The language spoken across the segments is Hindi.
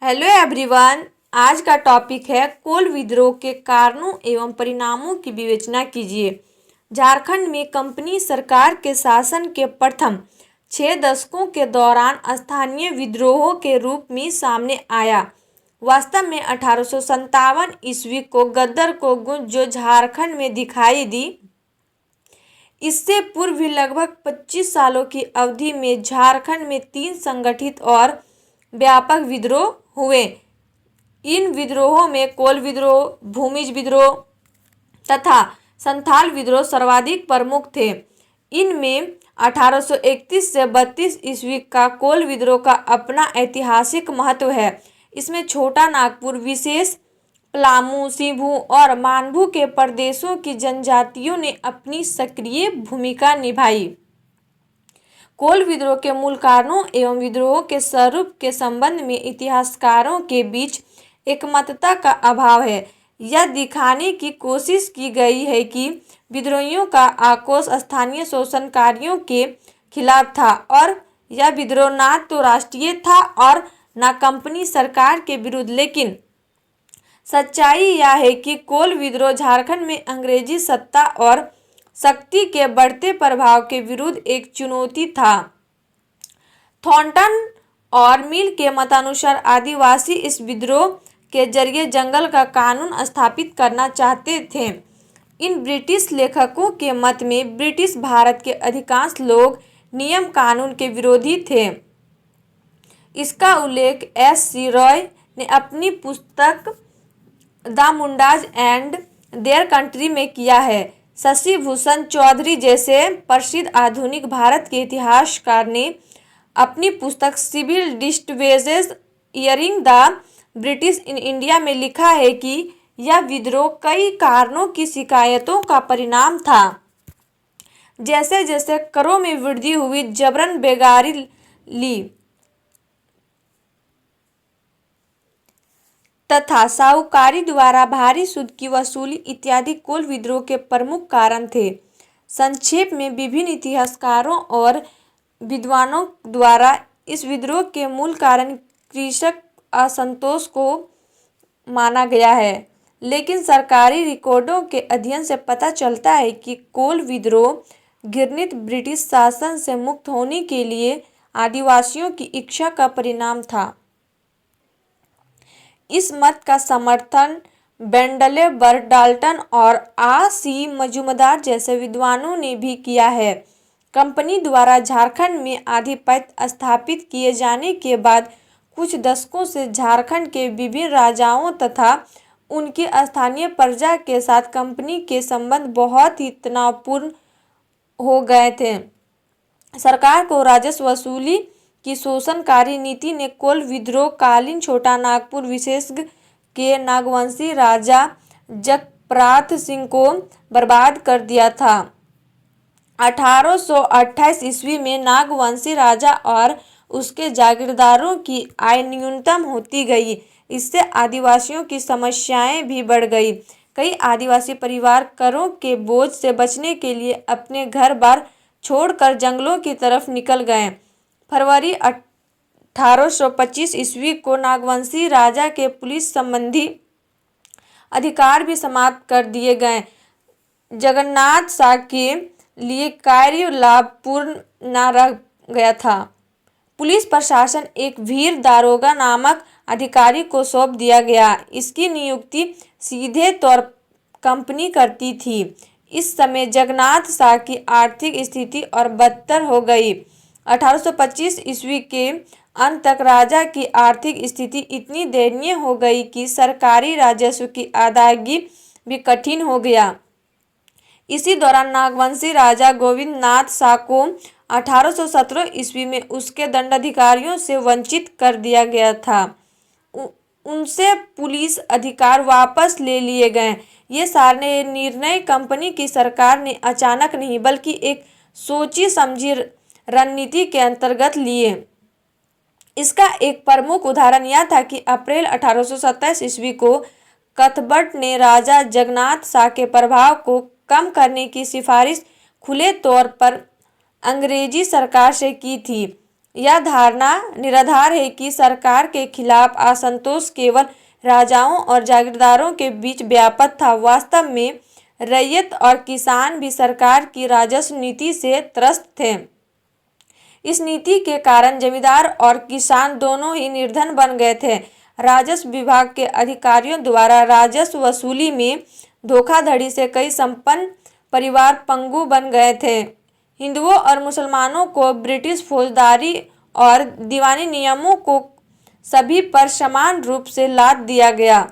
Hello everyone. आज का टॉपिक है कोल विद्रोह के कारणों एवं परिणामों की विवेचना कीजिए। झारखंड में कंपनी सरकार के शासन के प्रथम 6 दशकों के दौरान स्थानीय विद्रोहों के रूप में सामने आया। वास्तव में 1857 ईस्वी को गदर को गूंज जो झारखंड में दिखाई दी। इससे पूर्व भी लगभग 25 सालों की अवधि में झारखंड में 3 संगठित और व्यापक विद्रोह हुए। इन विद्रोहों में कोल विद्रोह, भूमिज विद्रोह तथा संथाल विद्रोह सर्वाधिक प्रमुख थे। इनमें 1831 से 32 ईस्वी का कोल विद्रोह का अपना ऐतिहासिक महत्व है। इसमें छोटा नागपुर, विशेष पलामू, सिंभू और मानभू के प्रदेशों की जनजातियों ने अपनी सक्रिय भूमिका निभाई। कोल विद्रोह के मूल कारणों एवं विद्रोह के स्वरूप के संबंध में इतिहासकारों के बीच एकमतता का अभाव है। यह दिखाने की कोशिश की गई है कि विद्रोहियों का आक्रोश स्थानीय शोषणकारियों के खिलाफ था और यह विद्रोह न तो राष्ट्रीय था और न कंपनी सरकार के विरुद्ध। लेकिन सच्चाई यह है कि कोल विद्रोह झारखंड में अंग्रेजी सत्ता और शक्ति के बढ़ते प्रभाव के विरुद्ध एक चुनौती था। थॉर्नटन और मिल के मतानुसार आदिवासी इस विद्रोह के जरिए जंगल का कानून स्थापित करना चाहते थे। इन ब्रिटिश लेखकों के मत में ब्रिटिश भारत के अधिकांश लोग नियम कानून के विरोधी थे। इसका उल्लेख S.C. रॉय ने अपनी पुस्तक the Mundas and their country में किया है। शशि भूषण चौधरी जैसे प्रसिद्ध आधुनिक भारत के इतिहासकार ने अपनी पुस्तक सिविल डिस्टर्बेंसेस ईयरिंग द ब्रिटिश इन इंडिया में लिखा है कि यह विद्रोह कई कारणों की शिकायतों का परिणाम था। जैसे जैसे करों में वृद्धि हुई, जबरन बेगारी ली तथा साहूकारी द्वारा भारी सूद की वसूली इत्यादि कोल विद्रोह के प्रमुख कारण थे। संक्षेप में विभिन्न इतिहासकारों और विद्वानों द्वारा इस विद्रोह के मूल कारण कृषक असंतोष को माना गया है। लेकिन सरकारी रिकॉर्डों के अध्ययन से पता चलता है कि कोल विद्रोह घृणित ब्रिटिश शासन से मुक्त होने के लिए आदिवासियों की इच्छा का परिणाम था। इस मत का समर्थन बेंडले बर्डाल्टन और A.C. मजूमदार जैसे विद्वानों ने भी किया है। कंपनी द्वारा झारखंड में आधिपत्य स्थापित किए जाने के बाद कुछ दशकों से झारखंड के विभिन्न राजाओं तथा उनकी स्थानीय प्रजा के साथ कंपनी के संबंध बहुत ही तनावपूर्ण हो गए थे। सरकार को राजस्व वसूली की शोषणकारी नीति ने कोल विद्रोह कालीन छोटा नागपुर विशेषज्ञ के नागवंशी राजा जगपराथ सिंह को बर्बाद कर दिया था। 1828 ईस्वी में नागवंशी राजा और उसके जागीरदारों की आय न्यूनतम होती गई। इससे आदिवासियों की समस्याएं भी बढ़ गई। कई आदिवासी परिवार करों के बोझ से बचने के लिए अपने घर बार छोड़कर जंगलों की तरफ निकल गए। फरवरी 1825 ईस्वी को नागवंशी राजा के पुलिस संबंधी अधिकार भी समाप्त कर दिए गए। जगन्नाथ शाह के लिए कार्य लाभपूर्ण न रह गया था। पुलिस प्रशासन एक वीर दारोगा नामक अधिकारी को सौंप दिया गया। इसकी नियुक्ति सीधे तौर कंपनी करती थी। इस समय जगन्नाथ शाह की आर्थिक स्थिति और बदतर हो गई। 1825 ईस्वी के अंत तक राजा की आर्थिक स्थिति इतनी दयनीय हो गई कि सरकारी राजस्व की अदायगी भी कठिन हो गया। इसी दौरान नागवंशी राजा गोविंद नाथ शाह को 1817 ईस्वी में उसके दंडाधिकारियों से वंचित कर दिया गया था। उनसे पुलिस अधिकार वापस ले लिए गए। ये सारे निर्णय कंपनी की सरकार ने अचानक नहीं बल्कि एक सोची समझी रणनीति के अंतर्गत लिए। इसका एक प्रमुख उदाहरण यह था कि अप्रैल 1827 ईस्वी को कथबट ने राजा जगन्नाथ शाह के प्रभाव को कम करने की सिफारिश खुले तौर पर अंग्रेजी सरकार से की थी। यह धारणा निराधार है कि सरकार के खिलाफ असंतोष केवल राजाओं और जागीरदारों के बीच व्याप्त था। वास्तव में रैयत और किसान भी सरकार की राजस्व नीति से त्रस्त थे। इस नीति के कारण जमींदार और किसान दोनों ही निर्धन बन गए थे। राजस्व विभाग के अधिकारियों द्वारा राजस्व वसूली में धोखाधड़ी से कई संपन्न परिवार पंगु बन गए थे। हिंदुओं और मुसलमानों को ब्रिटिश फौजदारी और दीवानी नियमों को सभी पर समान रूप से लाद दिया गया।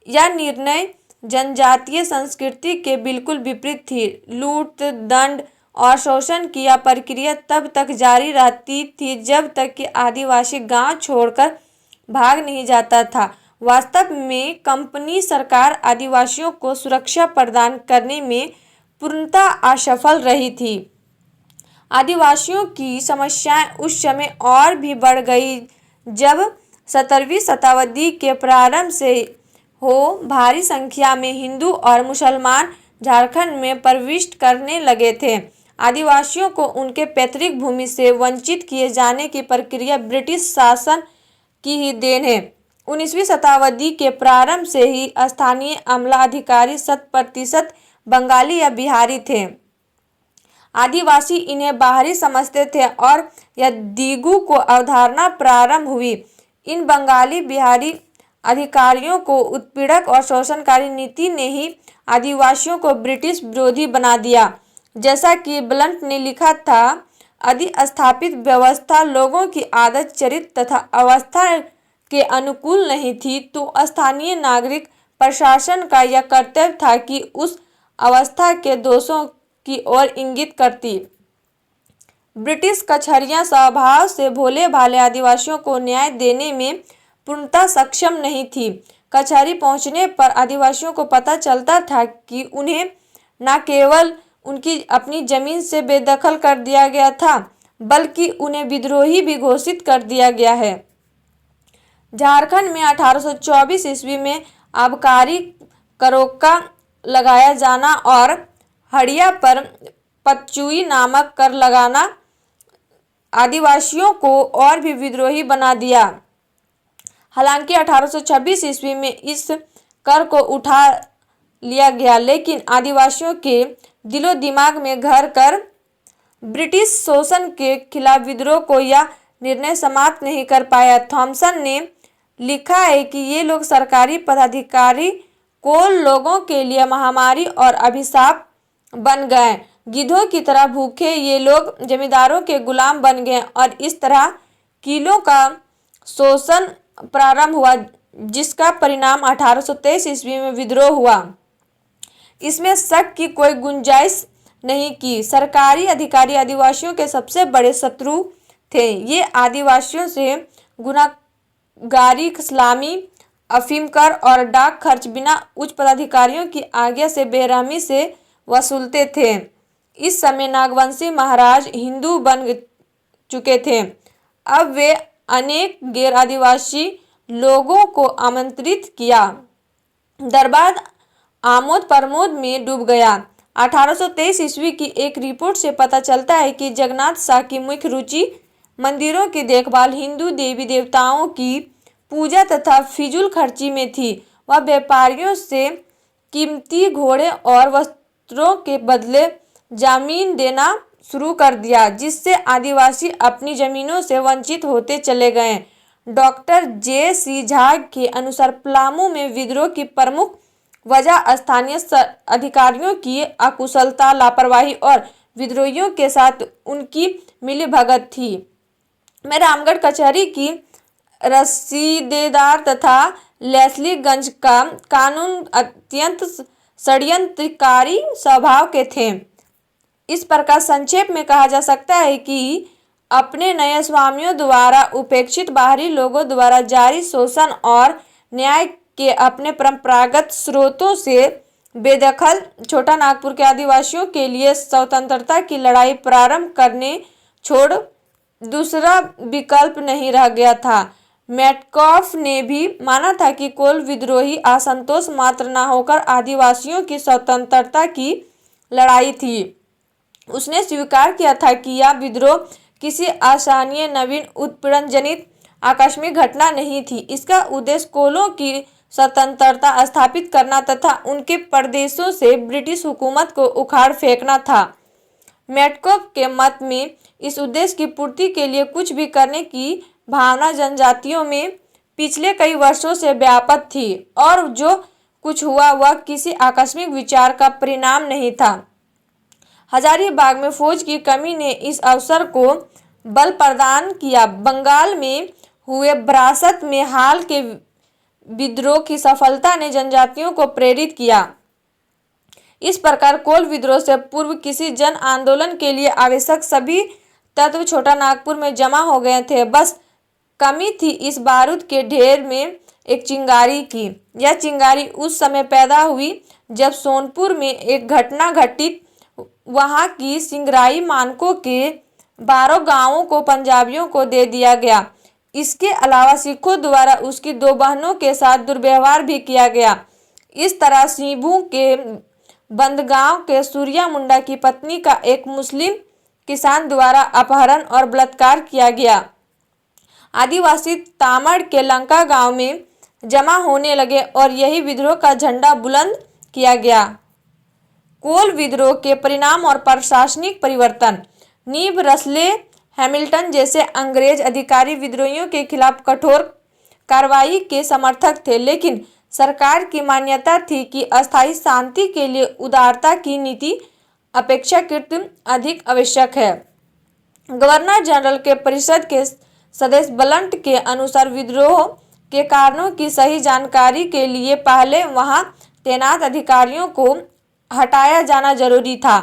यह निर्णय जनजातीय संस्कृति के बिल्कुल विपरीत थी। लूट, दंड और शोषण की यह प्रक्रिया तब तक जारी रहती थी जब तक कि आदिवासी गांव छोड़कर भाग नहीं जाता था। वास्तव में कंपनी सरकार आदिवासियों को सुरक्षा प्रदान करने में पूर्णतः असफल रही थी। आदिवासियों की समस्याएं उस समय और भी बढ़ गई जब 17वीं शताब्दी के प्रारंभ से भारी संख्या में हिंदू और मुसलमान झारखंड में प्रविष्ट करने लगे थे। आदिवासियों को उनके पैतृक भूमि से वंचित किए जाने की प्रक्रिया ब्रिटिश शासन की ही देन है। 19वीं शताब्दी के प्रारंभ से ही स्थानीय अमला अधिकारी 100% बंगाली या बिहारी थे। आदिवासी इन्हें बाहरी समझते थे और यह दिगु को अवधारणा प्रारंभ हुई। इन बंगाली बिहारी अधिकारियों को उत्पीड़क और शोषणकारी नीति ने ही आदिवासियों को ब्रिटिश विरोधी बना दिया। जैसा कि ब्लंट ने लिखा था, अधिस्थापित व्यवस्था लोगों की आदत, चरित्र तथा अवस्था के अनुकूल नहीं थी, तो स्थानीय नागरिक प्रशासन का यह कर्तव्य था कि उस अवस्था के दोषों की ओर इंगित करती। ब्रिटिश कचहरियां स्वभाव से भोले भाले आदिवासियों को न्याय देने में पूर्णतः सक्षम नहीं थी। कचहरी पहुंचने पर आदिवासियों को पता चलता था कि उन्हें न केवल उनकी अपनी जमीन से बेदखल कर दिया गया था, बल्कि उन्हें विद्रोही भी घोषित कर दिया गया है। झारखंड में 1824 ईस्वी में आबकारी करों लगाया जाना और हड़िया पर पतचुई नामक कर लगाना आदिवासियों को और भी विद्रोही बना दिया। हालांकि 1826 ईस्वी में इस कर को उठा लिया गया, लेकिन आदिवासियों के दिलो दिमाग में घर कर ब्रिटिश शोषण के खिलाफ विद्रोह को यह निर्णय समाप्त नहीं कर पाया। थॉमसन ने लिखा है कि ये लोग सरकारी पदाधिकारी को लोगों के लिए महामारी और अभिशाप बन गए। गिद्धों की तरह भूखे ये लोग जमींदारों के गुलाम बन गए और इस तरह किलों का शोषण प्रारंभ हुआ, जिसका परिणाम 1823 ईस्वी में विद्रोह हुआ। इसमें शक की कोई गुंजाइश नहीं कि सरकारी अधिकारी आदिवासियों के सबसे बड़े शत्रु थे। ये आदिवासियों से गुनागारी, सलामी, अफीम कर और डाक खर्च बिना उच्च पदाधिकारियों की आज्ञा से बेरहमी से वसूलते थे। इस समय नागवंशी महाराज हिंदू बन चुके थे। अब वे अनेक गैर आदिवासी लोगों को आमंत्रित किया। दरबार आमोद प्रमोद में डूब गया। 1823 ईस्वी की एक रिपोर्ट से पता चलता है कि जगन्नाथ शाह की मुख्य रुचि मंदिरों की देखभाल, हिंदू देवी देवताओं की पूजा तथा फिजूल खर्ची में थी। वह व्यापारियों से कीमती घोड़े और वस्त्रों के बदले जमीन देना शुरू कर दिया, जिससे आदिवासी अपनी जमीनों से वंचित होते चले गए। Doctor JC. झा के अनुसार पलामू में विद्रोह की प्रमुख वजह स्थानीय अधिकारियों की अकुशलता, लापरवाही और विद्रोहियों के साथ उनकी मिलीभगत थी। में रामगढ़ कचहरी की रसीदेदार तथा लेस्लीगंज का कानून अत्यंत षड्यंत्रकारी स्वभाव के थे। इस प्रकार संक्षेप में कहा जा सकता है कि अपने नए स्वामियों द्वारा उपेक्षित बाहरी लोगों द्वारा जारी शोषण और न्याय के अपने परंपरागत स्रोतों से बेदखल छोटा नागपुर के आदिवासियों के लिए स्वतंत्रता की लड़ाई प्रारंभ करने छोड़ दूसरा विकल्प नहीं रह गया था। मेटकॉफ ने भी माना था कि कोल विद्रोही असंतोष मात्र न होकर आदिवासियों की स्वतंत्रता की लड़ाई थी। उसने स्वीकार किया था कि यह विद्रोह किसी असामान्य नवीन उत्पीड़न जनित आकस्मिक घटना नहीं थी। इसका उद्देश्य कोलों की स्वतंत्रता स्थापित करना तथा उनके प्रदेशों से ब्रिटिश हुकूमत को उखाड़ फेंकना था। मेटकॉफ के मत में इस उद्देश्य की पूर्ति के लिए कुछ भी करने की भावना जनजातियों में पिछले कई वर्षों से व्याप्त थी और जो कुछ हुआ वह किसी आकस्मिक विचार का परिणाम नहीं था। हजारीबाग में फौज की कमी ने इस अवसर को बल प्रदान किया। बंगाल में हुए विरासत में हाल के विद्रोह की सफलता ने जनजातियों को प्रेरित किया। इस प्रकार कोल विद्रोह से पूर्व किसी जन आंदोलन के लिए आवश्यक सभी तत्व छोटा नागपुर में जमा हो गए थे। बस कमी थी इस बारूद के ढेर में एक चिंगारी की। यह चिंगारी उस समय पैदा हुई जब सोनपुर में एक घटना घटित। वहां की सिंगराई मानकों के 12 गांवों को पंजाबियों को दे दिया गया। इसके अलावा सिखों द्वारा उसकी 2 बहनों के साथ दुर्व्यवहार भी किया गया। इस तरह सिंभू के बंदगांव के सूर्या मुंडा की पत्नी का एक मुस्लिम किसान द्वारा अपहरण और बलात्कार किया गया। आदिवासी तामड़ के लंका गांव में जमा होने लगे और यही विद्रोह का झंडा बुलंद किया गया। कोल विद्रोह के परिणाम और प्रशासनिक परिवर्तन। नीब रसले हैमिल्टन जैसे अंग्रेज अधिकारी विद्रोहियों के खिलाफ कठोर कार्रवाई के समर्थक थे, लेकिन सरकार की मान्यता थी कि अस्थायी शांति के लिए उदारता की नीति अपेक्षाकृत अधिक आवश्यक है। गवर्नर जनरल के परिषद के सदस्य ब्लंट के अनुसार विद्रोह के कारणों की सही जानकारी के लिए पहले वहां तैनात अधिकारियों को हटाया जाना जरूरी था।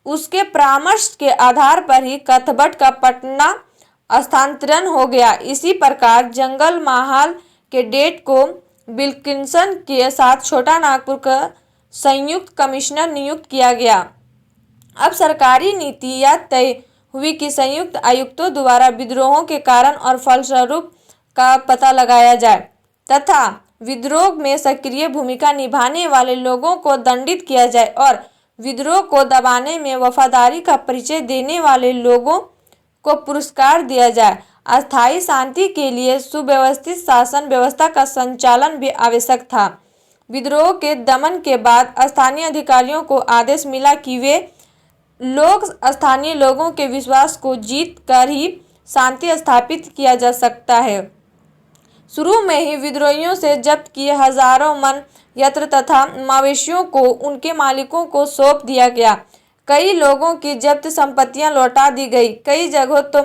उसके परामर्श के आधार पर ही कथबट का पटना स्थानांतरण हो गया। इसी प्रकार जंगल महाल के डेट को विल्किंसन के साथ छोटा नागपुर का संयुक्त कमिश्नर नियुक्त किया गया। अब सरकारी नीति यह तय हुई कि संयुक्त आयुक्तों द्वारा विद्रोहों के कारण और फलस्वरूप का पता लगाया जाए तथा विद्रोह में सक्रिय भूमिका निभाने वाले लोगों को दंडित किया जाए और विद्रोह को दबाने में वफादारी का परिचय देने वाले लोगों को पुरस्कार दिया जाए। अस्थायी शांति के लिए सुव्यवस्थित शासन व्यवस्था का संचालन भी आवश्यक था। विद्रोह के दमन के बाद स्थानीय अधिकारियों को आदेश मिला कि वे लोग स्थानीय लोगों के विश्वास को जीत कर ही शांति स्थापित किया जा सकता है। शुरू में ही विद्रोहियों से जब्त किए हजारों मन यंत्र तथा मवेशियों को उनके मालिकों को सौंप दिया गया। कई लोगों की जब्त संपत्तियां लौटा दी गई। कई जगहों तो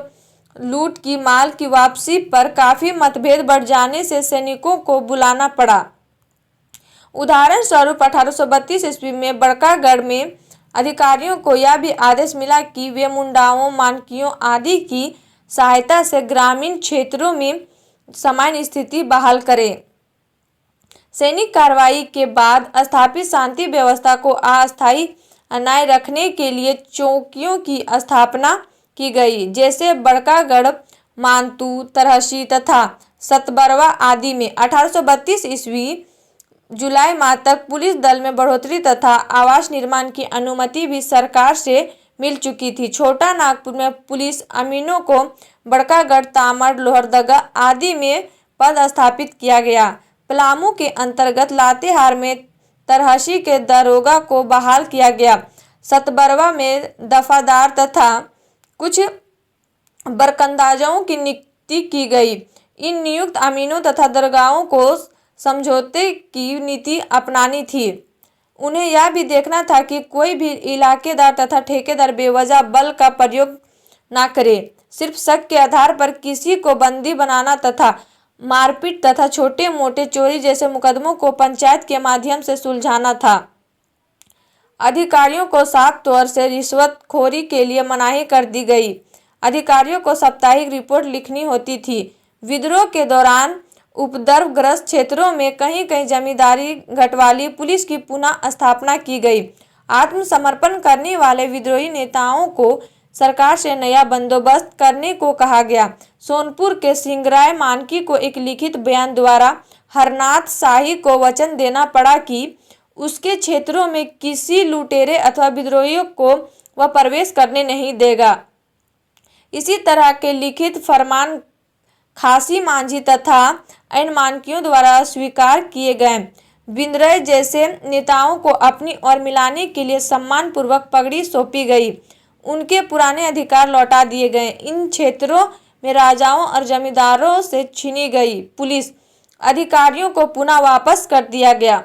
लूट की माल की वापसी पर काफी मतभेद बढ़ जाने से सैनिकों को बुलाना पड़ा। उदाहरण स्वरूप 1832 ईस्वी में बड़कागढ़ में अधिकारियों को यह भी आदेश मिला कि वे मुंडाओं, मानकियों आदि की सहायता से ग्रामीण क्षेत्रों में सामान्य स्थिति बहाल करें। सैनिक कार्रवाई के बाद स्थापित शांति व्यवस्था को अस्थायी बनाए रखने के लिए चौकियों की स्थापना की गई, जैसे बड़कागढ़, मानतू, तरहसी तथा सतबरवा आदि में। 1832 ईस्वी जुलाई माह तक पुलिस दल में बढ़ोतरी तथा आवास निर्माण की अनुमति भी सरकार से मिल चुकी थी। छोटा नागपुर में पुलिस अमीनों को बड़कागढ़, तामड़, लोहरदगा आदि में पद स्थापित किया गया। पलामू के अंतर्गत लातेहार में तरहसी के दरोगा को बहाल किया गया। सतबरवा में दफादार तथा कुछ बरकंदाजों की नियुक्ति की गई। इन नियुक्त अमीनों तथा दरोगाओं को समझौते की नीति अपनानी थी। उन्हें यह भी देखना था कि कोई भी इलाकेदार तथा ठेकेदार बेवजह बल का प्रयोग न करे। सिर्फ शक के आधार पर किसी को बंदी बनाना तथा मारपीट तथा छोटे मोटे चोरी जैसे मुकदमों को पंचायत के माध्यम से सुलझाना था। अधिकारियों को साफ तौर से रिश्वतखोरी के लिए मनाही कर दी गई। अधिकारियों को साप्ताहिक रिपोर्ट लिखनी होती थी। विद्रोह के दौरान उपद्रवग्रस्त क्षेत्रों में कहीं कहीं जमींदारी घटवाली पुलिस की पुनः स्थापना की गई। आत्मसमर्पण करने वाले विद्रोही नेताओं को सरकार से नया बंदोबस्त करने को कहा गया। सोनपुर के सिंगराय मानकी को एक लिखित बयान द्वारा हरनाथ शाही को वचन देना पड़ा कि उसके क्षेत्रों में किसी लुटेरे अथवा विद्रोहियों को वह प्रवेश करने नहीं देगा। किसी तरह के लिखित फरमान खासी मांझी तथा अन्य मानकियों द्वारा स्वीकार किए गए। बिंद्रय जैसे नेताओं को अपनी ओर मिलाने के लिए सम्मान पूर्वक पगड़ी सौंपी गई। उनके पुराने अधिकार लौटा दिए गए। इन क्षेत्रों में राजाओं और जमींदारों से छीनी गई पुलिस अधिकारियों को पुनः वापस कर दिया गया।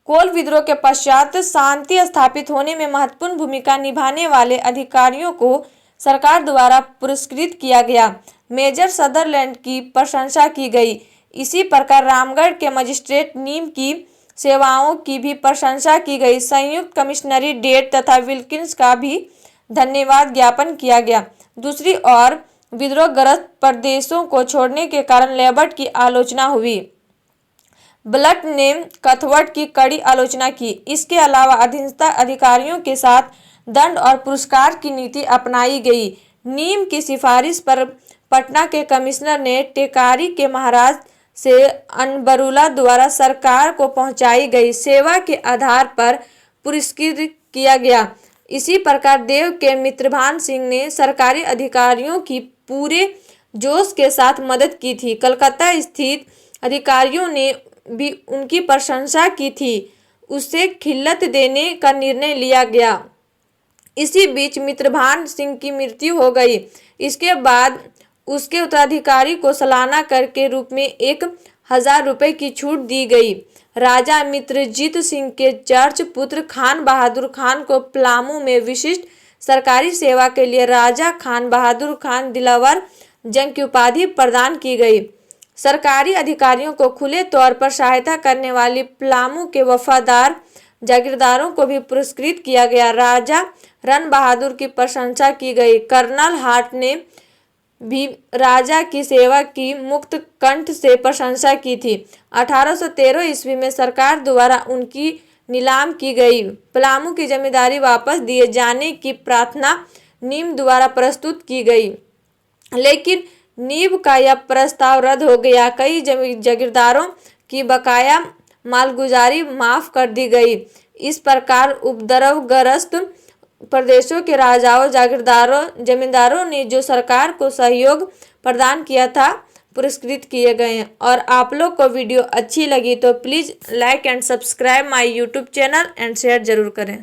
कोल विद्रोह के पश्चात शांति स्थापित होने में महत्वपूर्ण भूमिका निभाने वाले अधिकारियों को सरकार द्वारा पुरस्कृत किया गया। मेजर सदरलैंड की प्रशंसा की गई। इसी प्रकार रामगढ़ के मजिस्ट्रेट नीम की सेवाओं की भी प्रशंसा की गई। संयुक्त कमिश्नरी डेट तथा विल्किंस का भी धन्यवाद ज्ञापन किया गया। दूसरी ओर विद्रोहग्रस्त प्रदेशों को छोड़ने के कारण लेबर्ट की आलोचना हुई। ब्लट ने कथवट की कड़ी आलोचना की। इसके अलावा अधीनस्थ अधिकारियों के साथ दंड और पुरस्कार की नीति अपनाई गई। नीम की सिफारिश पर पटना के कमिश्नर ने टेकारी के महाराज से अनबरुला द्वारा सरकार को पहुंचाई गई सेवा के आधार पर पुरस्कृत किया गया। इसी प्रकार देव के मित्रभान सिंह ने सरकारी अधिकारियों की पूरे जोश के साथ मदद की थी। कलकत्ता स्थित अधिकारियों ने भी उनकी प्रशंसा की थी। उसे खिल्लत देने का निर्णय लिया गया। इसी बीच मित्रभान सिंह की मृत्यु हो गई। इसके बाद उसके उत्तराधिकारी को सालाना कर के रूप में 1000 रुपये की छूट दी गई। राजा मित्रजीत सिंह के चर्च पुत्र खान बहादुर खान को पलामू में विशिष्ट सरकारी सेवा के लिए राजा खान बहादुर खान दिलावर जंग की उपाधि प्रदान की गई। सरकारी अधिकारियों को खुले तौर पर सहायता करने वाली पलामू के वफादार जागीरदारों को भी पुरस्कृत किया गया। राजा रन बहादुर की प्रशंसा की गई। कर्नल हार्ट ने भी राजा की सेवा की मुक्त कंठ से प्रशंसा की थी। 1813 ईस्वी में सरकार द्वारा उनकी नीलाम की गई पलामू की जमींदारी वापस दिए जाने की प्रार्थना नीम द्वारा प्रस्तुत की गई, लेकिन नीम का यह प्रस्ताव रद्द हो गया। कई जागीरदारों की बकाया मालगुजारी माफ कर दी गई। इस प्रकार उपद्रवग्रस्त प्रदेशों के राजाओं जागीरदारों जमींदारों ने जो सरकार को सहयोग प्रदान किया था पुरस्कृत किए गए। और आप लोग को वीडियो अच्छी लगी तो please like and subscribe my YouTube channel and share जरूर करें।